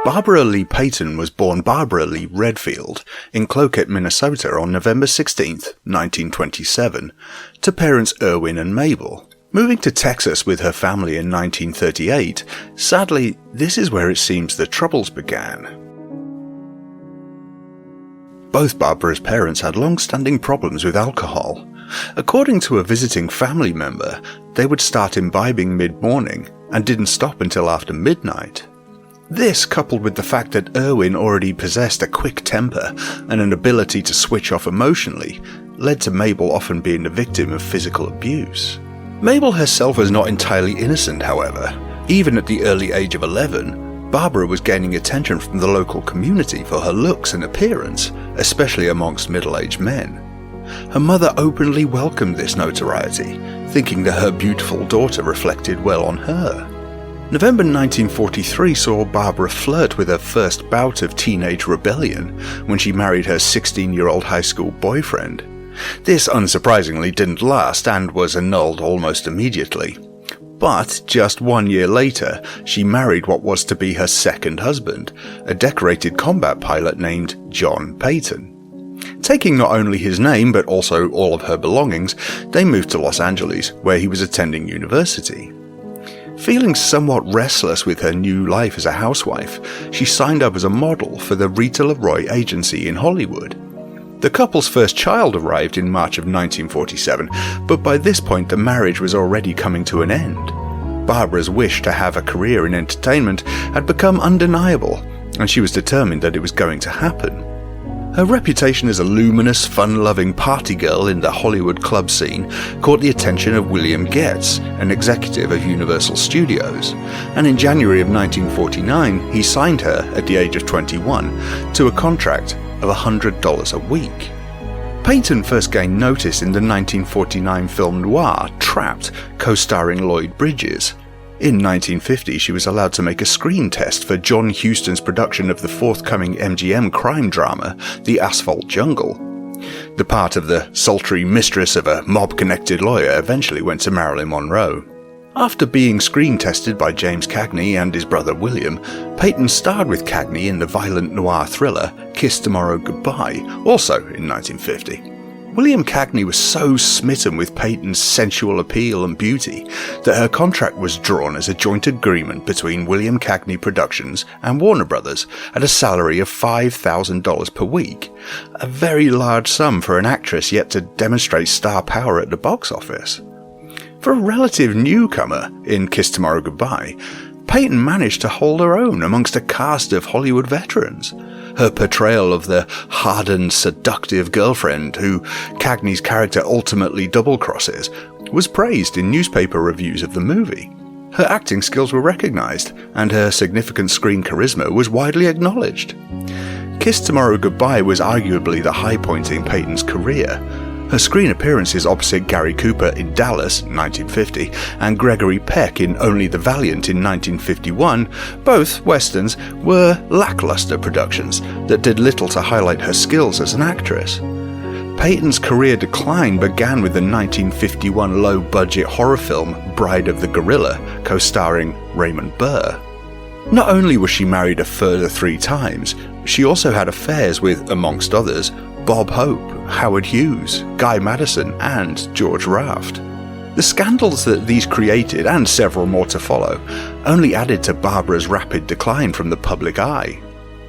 Barbara Lee Payton was born Barbara Lee Redfield in Cloquet, Minnesota on November 16th, 1927, to parents Irwin and Mabel. Moving to Texas with her family in 1938, sadly, this is where it seems the troubles began. Both Barbara's parents had long-standing problems with alcohol. According to a visiting family member, they would start imbibing mid-morning and didn't stop until after midnight. This, coupled with the fact that Irwin already possessed a quick temper and an ability to switch off emotionally, led to Mabel often being the victim of physical abuse. Mabel herself was not entirely innocent, however. Even at the early age of 11, Barbara was gaining attention from the local community for her looks and appearance, especially amongst middle-aged men. Her mother openly welcomed this notoriety, thinking that her beautiful daughter reflected well on her. November 1943 saw Barbara flirt with her first bout of teenage rebellion when she married her 16-year-old high school boyfriend. This unsurprisingly didn't last and was annulled almost immediately. But just 1 year later, she married what was to be her second husband, a decorated combat pilot named John Peyton. Taking not only his name but also all of her belongings, they moved to Los Angeles, where he was attending university. Feeling somewhat restless with her new life as a housewife, she signed up as a model for the Rita Leroy agency in Hollywood. The couple's first child arrived in March of 1947, but by this point the marriage was already coming to an end. Barbara's wish to have a career in entertainment had become undeniable, and she was determined that it was going to happen. Her reputation as a luminous, fun-loving party girl in the Hollywood club scene caught the attention of William Goetz, an executive of Universal Studios, and in January of 1949 he signed her, at the age of 21, to a contract of $100 a week. Peyton first gained notice in the 1949 film noir Trapped, co-starring Lloyd Bridges. In 1950, she was allowed to make a screen test for John Huston's production of the forthcoming MGM crime drama, The Asphalt Jungle. The part of the sultry mistress of a mob-connected lawyer eventually went to Marilyn Monroe. After being screen tested by James Cagney and his brother William, Peyton starred with Cagney in the violent noir thriller Kiss Tomorrow Goodbye, also in 1950. William Cagney was so smitten with Peyton's sensual appeal and beauty that her contract was drawn as a joint agreement between William Cagney Productions and Warner Brothers at a salary of $5,000 per week, a very large sum for an actress yet to demonstrate star power at the box office. For a relative newcomer in Kiss Tomorrow Goodbye, Peyton managed to hold her own amongst a cast of Hollywood veterans. Her portrayal of the hardened, seductive girlfriend who Cagney's character ultimately double-crosses was praised in newspaper reviews of the movie. Her acting skills were recognized, and her significant screen charisma was widely acknowledged. Kiss Tomorrow Goodbye was arguably the high point in Peyton's career. Her screen appearances opposite Gary Cooper in Dallas, 1950, and Gregory Peck in Only the Valiant in 1951, both westerns, were lackluster productions that did little to highlight her skills as an actress. Peyton's career decline began with the 1951 low-budget horror film Bride of the Gorilla, co-starring Raymond Burr. Not only was she married a further 3 times, she also had affairs with, amongst others, Bob Hope, Howard Hughes, Guy Madison, and George Raft. The scandals that these created, and several more to follow, only added to Barbara's rapid decline from the public eye.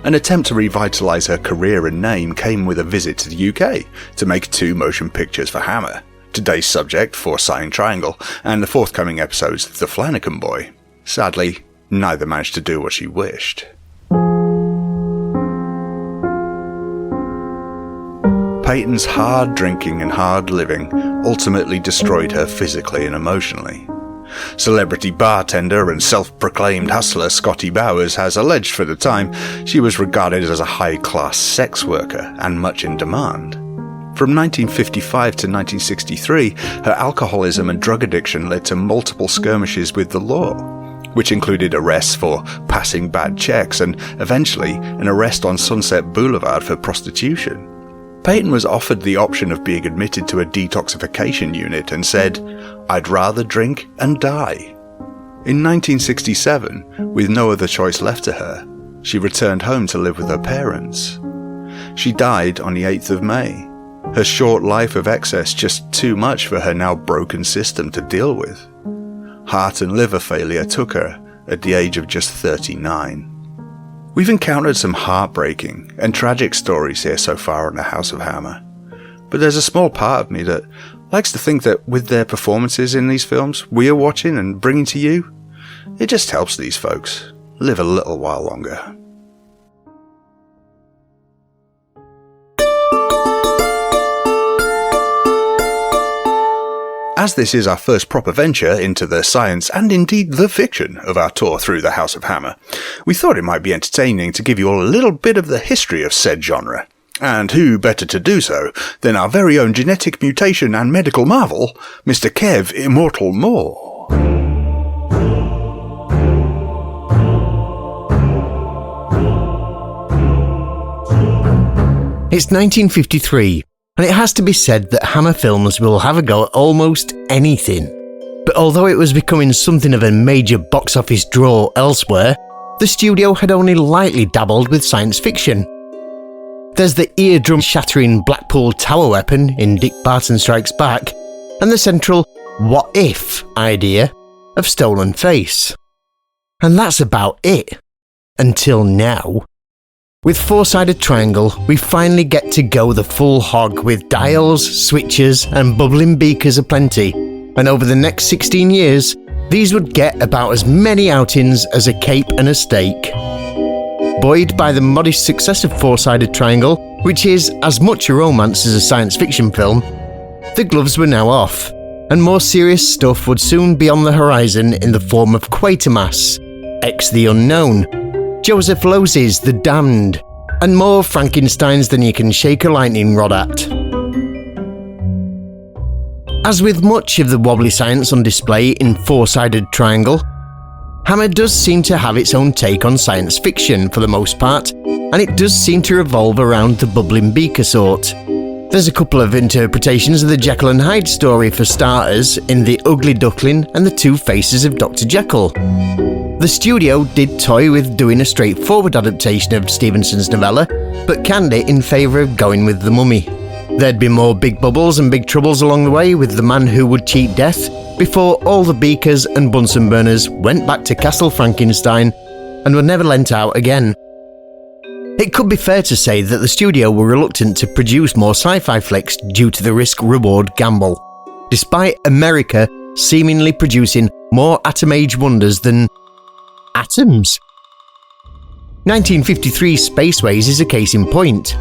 An attempt to revitalise her career and name came with a visit to the UK to make 2 motion pictures for Hammer, today's subject, Forsyne Triangle, and the forthcoming episodes of The Flanagan Boy. Sadly, neither managed to do what she wished. Peyton's hard drinking and hard living ultimately destroyed her physically and emotionally. Celebrity bartender and self-proclaimed hustler Scotty Bowers has alleged for the time she was regarded as a high-class sex worker and much in demand. From 1955 to 1963, her alcoholism and drug addiction led to multiple skirmishes with the law, which included arrests for passing bad checks and eventually an arrest on Sunset Boulevard for prostitution. Peyton was offered the option of being admitted to a detoxification unit and said, "I'd rather drink and die." In 1967, with no other choice left to her, she returned home to live with her parents. She died on the 8th of May, her short life of excess just too much for her now broken system to deal with. Heart and liver failure took her at the age of just 39. We've encountered some heartbreaking and tragic stories here so far on the House of Hammer, but there's a small part of me that likes to think that with their performances in these films we are watching and bringing to you, it just helps these folks live a little while longer. as this is our first proper venture into the science and indeed the fiction of our tour through the House of Hammer, we thought it might be entertaining to give you all a little bit of the history of said genre. And who better to do so than our very own genetic mutation and medical marvel, Mr. Kev Immortal Moore. It's 1953, and it has to be said that Hammer Films will have a go at almost anything. But although it was becoming something of a major box office draw elsewhere, the studio had only lightly dabbled with science fiction. There's the eardrum-shattering Blackpool Tower weapon in Dick Barton Strikes Back, and the central what if idea of Stolen Face. And that's about it. Until now. With Four-Sided Triangle, we finally get to go the full hog with dials, switches and bubbling beakers aplenty, and over the next 16 years, these would get about as many outings as a cape and a steak. Buoyed by the modest success of Four-Sided Triangle, which is as much a romance as a science fiction film, the gloves were now off, and more serious stuff would soon be on the horizon in the form of Quatermass, X the Unknown, Joseph Losey's The Damned, and more Frankensteins than you can shake a lightning rod at. As with much of the wobbly science on display in Four-Sided Triangle, Hammer does seem to have its own take on science fiction for the most part, and it does seem to revolve around the bubbling beaker sort. There's a couple of interpretations of the Jekyll and Hyde story for starters in The Ugly Duckling and The Two Faces of Dr. Jekyll. The studio did toy with doing a straightforward adaptation of Stevenson's novella, but canned it in favour of going with The Mummy. There'd be more big bubbles and big troubles along the way with the man who would cheat death, before all the beakers and Bunsen burners went back to Castle Frankenstein and were never lent out again. It could be fair to say that the studio were reluctant to produce more sci-fi flicks due to the risk-reward gamble, despite America seemingly producing more atom-age wonders than atoms. 1953 Spaceways is a case in point.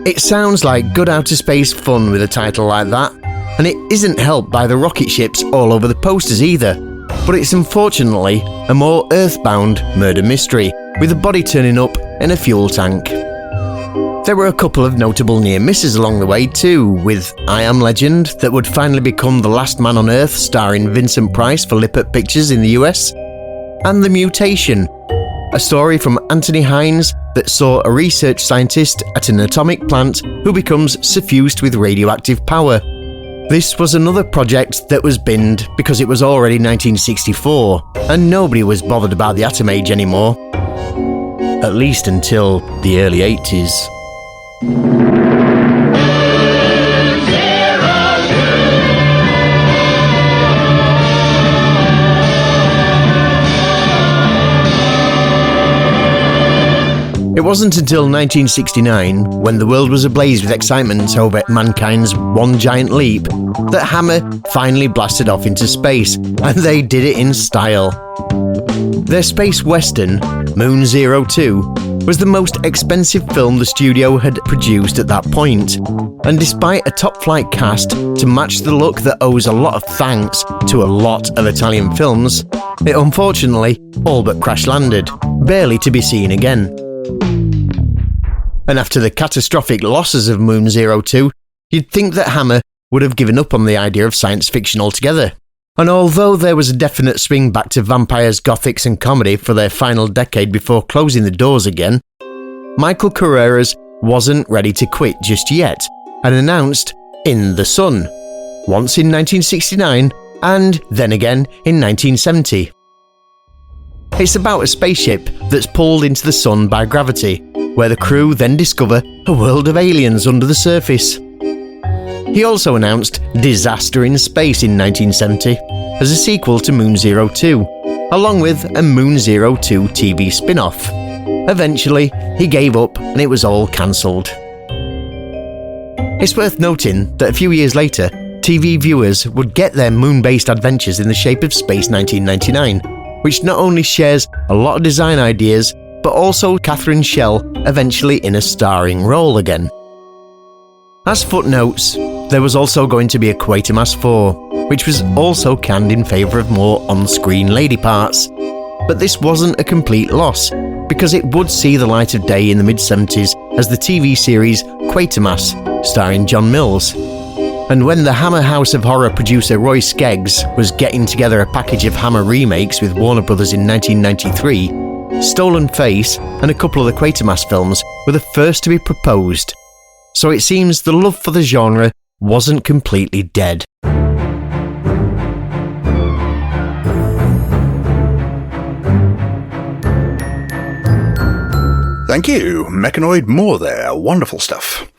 It sounds like good outer space fun with a title like that, and it isn't helped by the rocket ships all over the posters either, but it's unfortunately a more earthbound murder mystery, with a body turning up in a fuel tank. There were a couple of notable near misses along the way too, with I Am Legend that would finally become The Last Man on Earth starring Vincent Price for Lippert Pictures in the US, and The Mutation, a story from Anthony Hines that saw a research scientist at an atomic plant who becomes suffused with radioactive power. This was another project that was binned because it was already 1964 and nobody was bothered about the atom age anymore. At least until the early 80s. It wasn't until 1969, when the world was ablaze with excitement over mankind's One Giant Leap, that Hammer finally blasted off into space, and they did it in style. Their space western, Moon 02, was the most expensive film the studio had produced at that point, and despite a top-flight cast to match the look that owes a lot of thanks to a lot of Italian films, it unfortunately all but crash-landed, barely to be seen again. And after the catastrophic losses of Moon 02, you'd think that Hammer would have given up on the idea of science fiction altogether. And although there was a definite swing back to vampires, gothics and comedy for their final decade before closing the doors again, Michael Carreras wasn't ready to quit just yet, and announced In the Sun, once in 1969 and then again in 1970. It's about a spaceship that's pulled into the sun by gravity, where the crew then discover a world of aliens under the surface. He also announced Disaster in Space in 1970 as a sequel to Moon 02, along with a Moon 02 TV spin-off. Eventually, he gave up and it was all cancelled. It's worth noting that a few years later, TV viewers would get their moon-based adventures in the shape of Space 1999, which not only shares a lot of design ideas, but also Catherine Schell eventually in a starring role again. As footnotes, there was also going to be a Quatermass 4, which was also canned in favour of more on-screen lady parts. But this wasn't a complete loss, because it would see the light of day in the mid-70s as the TV series Quatermass, starring John Mills. And when the Hammer House of Horror producer Roy Skeggs was getting together a package of Hammer remakes with Warner Brothers in 1993, Stolen Face and a couple of the Quatermass films were the first to be proposed. So it seems the love for the genre wasn't completely dead. Thank you, Mechanoid Moore there. Wonderful stuff.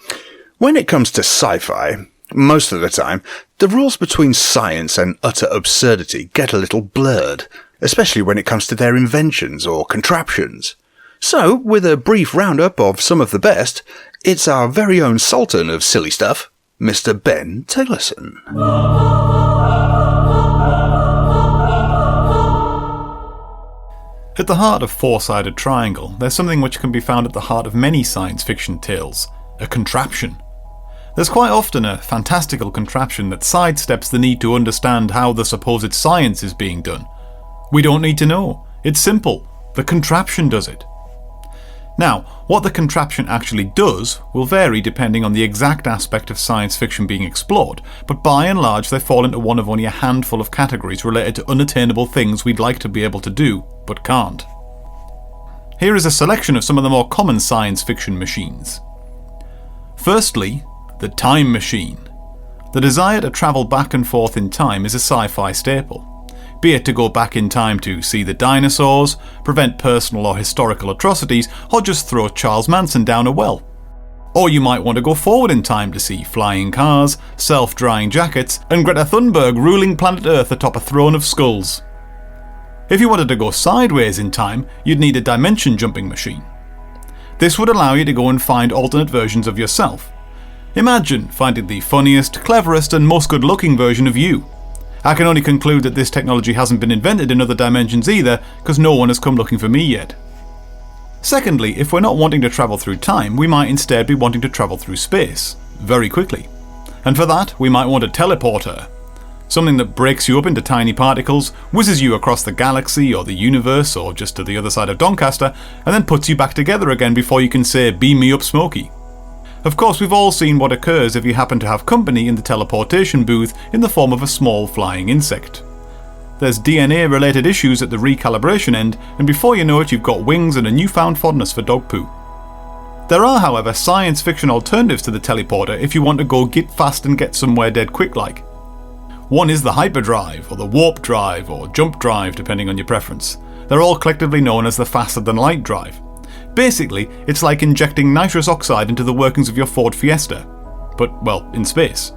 When it comes to sci-fi, most of the time, the rules between science and utter absurdity get a little blurred, especially when it comes to their inventions or contraptions. So, with a brief roundup of some of the best, it's our very own sultan of silly stuff, Mr. Ben Taylorson. At the heart of Four-Sided Triangle, there's something which can be found at the heart of many science fiction tales, a contraption. There's quite often a fantastical contraption that sidesteps the need to understand how the supposed science is being done. We don't need to know. It's simple. The contraption does it. Now, what the contraption actually does will vary depending on the exact aspect of science fiction being explored, but by and large they fall into one of only a handful of categories related to unattainable things we'd like to be able to do, but can't. Here is a selection of some of the more common science fiction machines. Firstly, the time machine. The desire to travel back and forth in time is a sci-fi staple. Be it to go back in time to see the dinosaurs, prevent personal or historical atrocities, or just throw Charles Manson down a well. Or you might want to go forward in time to see flying cars, self-drying jackets, and Greta Thunberg ruling planet Earth atop a throne of skulls. If you wanted to go sideways in time, you'd need a dimension jumping machine. This would allow you to go and find alternate versions of yourself. Imagine finding the funniest, cleverest, and most good-looking version of you. I can only conclude that this technology hasn't been invented in other dimensions either, because no one has come looking for me yet. Secondly, if we're not wanting to travel through time, we might instead be wanting to travel through space, very quickly. And for that, we might want a teleporter. Something that breaks you up into tiny particles, whizzes you across the galaxy or the universe or just to the other side of Doncaster, and then puts you back together again before you can say, "Beam me up, Smokey." Of course, we've all seen what occurs if you happen to have company in the teleportation booth in the form of a small flying insect. There's DNA-related issues at the recalibration end, and before you know it, you've got wings and a newfound fondness for dog poo. There are, however, science fiction alternatives to the teleporter if you want to go get fast and get somewhere dead quick like. One is the hyperdrive, or the warp drive, or jump drive, depending on your preference. They're all collectively known as the faster-than-light drive. Basically, it's like injecting nitrous oxide into the workings of your Ford Fiesta, but, well, in space.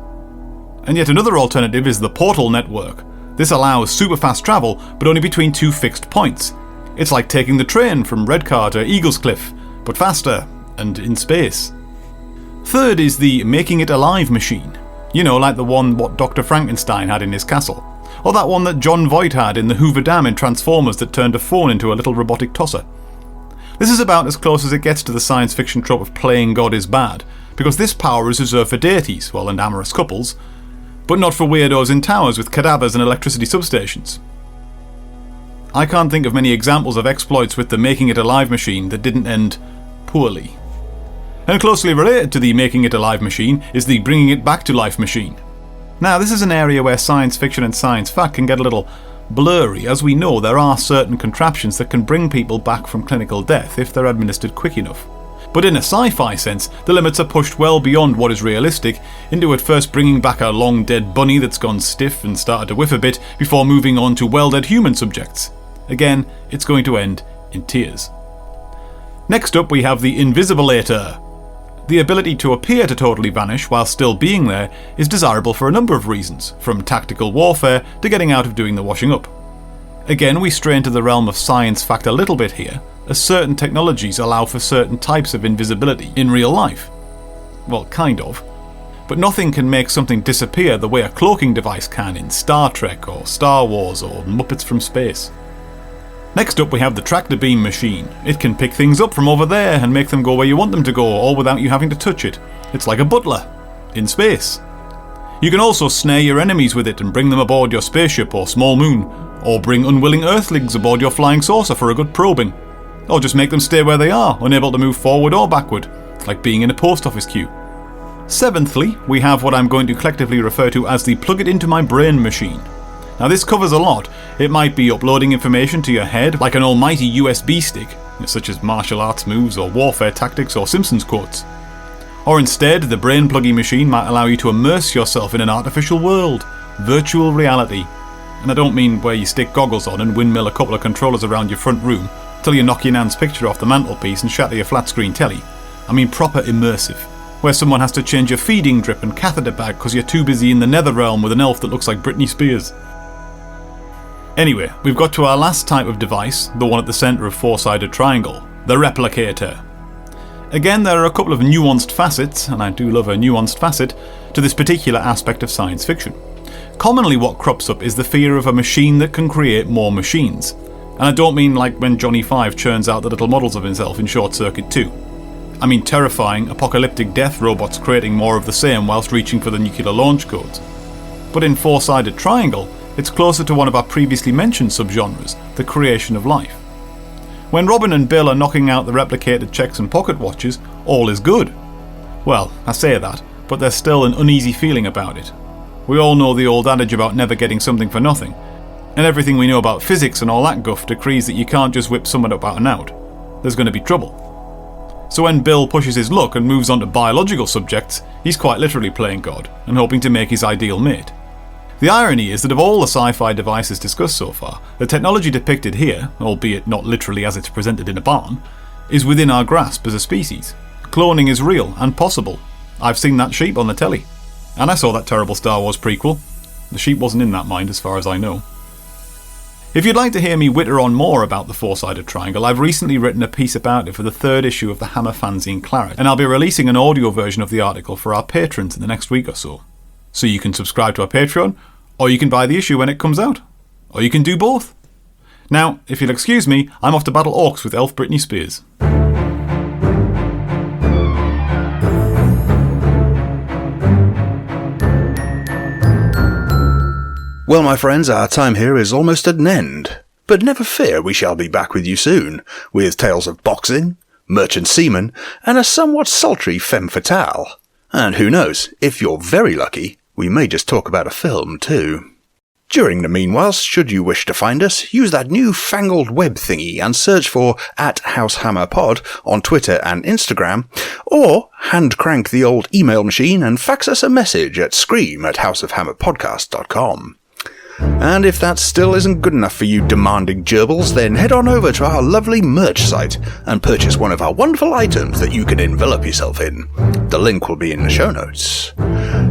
And yet another alternative is the portal network. This allows super fast travel, but only between two fixed points. It's like taking the train from Redcar to Eagles Cliff, but faster, and in space. Third is the Making It Alive machine. You know, like the one what Dr. Frankenstein had in his castle. Or that one that John Voight had in the Hoover Dam in Transformers that turned a phone into a little robotic tosser. This is about as close as it gets to the science fiction trope of playing God is bad, because this power is reserved for deities, well, and amorous couples, but not for weirdos in towers with cadavers and electricity substations. I can't think of many examples of exploits with the Making It Alive machine that didn't end poorly. And closely related to the Making It Alive machine is the Bringing It Back to Life machine. Now, this is an area where science fiction and science fact can get a little blurry. As we know, there are certain contraptions that can bring people back from clinical death if they're administered quick enough. But in a sci-fi sense, the limits are pushed well beyond what is realistic, into at first bringing back a long-dead bunny that's gone stiff and started to whiff a bit, before moving on to well-dead human subjects. Again, it's going to end in tears. Next up, we have the Invisibulator. The ability to appear to totally vanish while still being there is desirable for a number of reasons, from tactical warfare to getting out of doing the washing up. Again, we stray into the realm of science fact a little bit here, as certain technologies allow for certain types of invisibility in real life. Well, kind of. But nothing can make something disappear the way a cloaking device can in Star Trek or Star Wars or Muppets from Space. Next up, we have the tractor beam machine. It can pick things up from over there and make them go where you want them to go, all without you having to touch it. It's like a butler in space. You can also snare your enemies with it and bring them aboard your spaceship or small moon, or bring unwilling Earthlings aboard your flying saucer for a good probing, or just make them stay where they are, unable to move forward or backward, like being in a post office queue. Seventhly, we have what I'm going to collectively refer to as the plug it into my brain machine. Now this covers a lot. It might be uploading information to your head like an almighty USB stick, such as martial arts moves or warfare tactics or Simpsons quotes. Or instead, the brain plugging machine might allow you to immerse yourself in an artificial world, virtual reality. And I don't mean where you stick goggles on and windmill a couple of controllers around your front room till you knock your nan's picture off the mantelpiece and shatter your flat screen telly. I mean proper immersive, where someone has to change your feeding drip and catheter bag because you're too busy in the nether realm with an elf that looks like Britney Spears. Anyway, we've got to our last type of device, the one at the centre of four-sided triangle, the replicator. Again, there are a couple of nuanced facets, and I do love a nuanced facet, to this particular aspect of science fiction. Commonly what crops up is the fear of a machine that can create more machines. And I don't mean like when Johnny Five churns out the little models of himself in Short Circuit 2. I mean terrifying, apocalyptic death robots creating more of the same whilst reaching for the nuclear launch codes. But in four-sided triangle, it's closer to one of our previously mentioned subgenres, the creation of life. When Robin and Bill are knocking out the replicated checks and pocket watches, all is good. Well, I say that, but there's still an uneasy feeling about it. We all know the old adage about never getting something for nothing, and everything we know about physics and all that guff decrees that you can't just whip someone up out and out. There's going to be trouble. So when Bill pushes his luck and moves on to biological subjects, he's quite literally playing God and hoping to make his ideal mate. The irony is that of all the sci-fi devices discussed so far, the technology depicted here, albeit not literally as it's presented in a barn, is within our grasp as a species. Cloning is real and possible. I've seen that sheep on the telly. And I saw that terrible Star Wars prequel. The sheep wasn't in that mind as far as I know. If you'd like to hear me witter on more about the four-sided triangle, I've recently written a piece about it for the 3rd issue of the Hammer fanzine Claret, and I'll be releasing an audio version of the article for our patrons in the next week or so. So you can subscribe to our Patreon, or you can buy the issue when it comes out. Or you can do both. Now, if you'll excuse me, I'm off to battle orcs with Elf Britney Spears. Well, my friends, our time here is almost at an end. But never fear, we shall be back with you soon, with tales of boxing, merchant seamen, and a somewhat sultry femme fatale. And who knows, if you're very lucky, we may just talk about a film too. During the meanwhile, should you wish to find us, use that new fangled web thingy and search for @HouseHammerPod on Twitter and Instagram, or hand crank the old email machine and fax us a message at scream@houseofhammerpodcast.com. And if that still isn't good enough for you demanding gerbils, then head on over to our lovely merch site and purchase one of our wonderful items that you can envelop yourself in. The link will be in the show notes.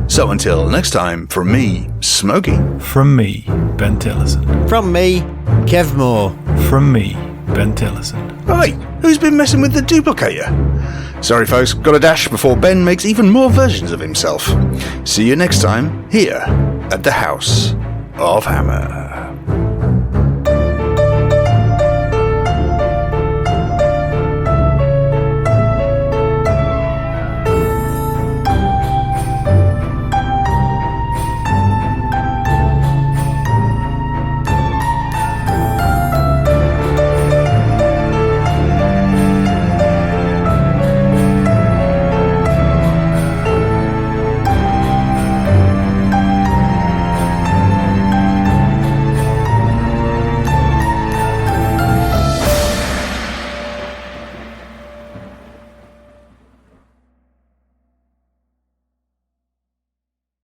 So until next time, from me, Smokey. From me, Ben Tillison. From me, Kev Moore. From me, Ben Tillison. Hey, who's been messing with the duplicator? Sorry folks, got a dash before Ben makes even more versions of himself. See you next time, here, at the House of Hammer.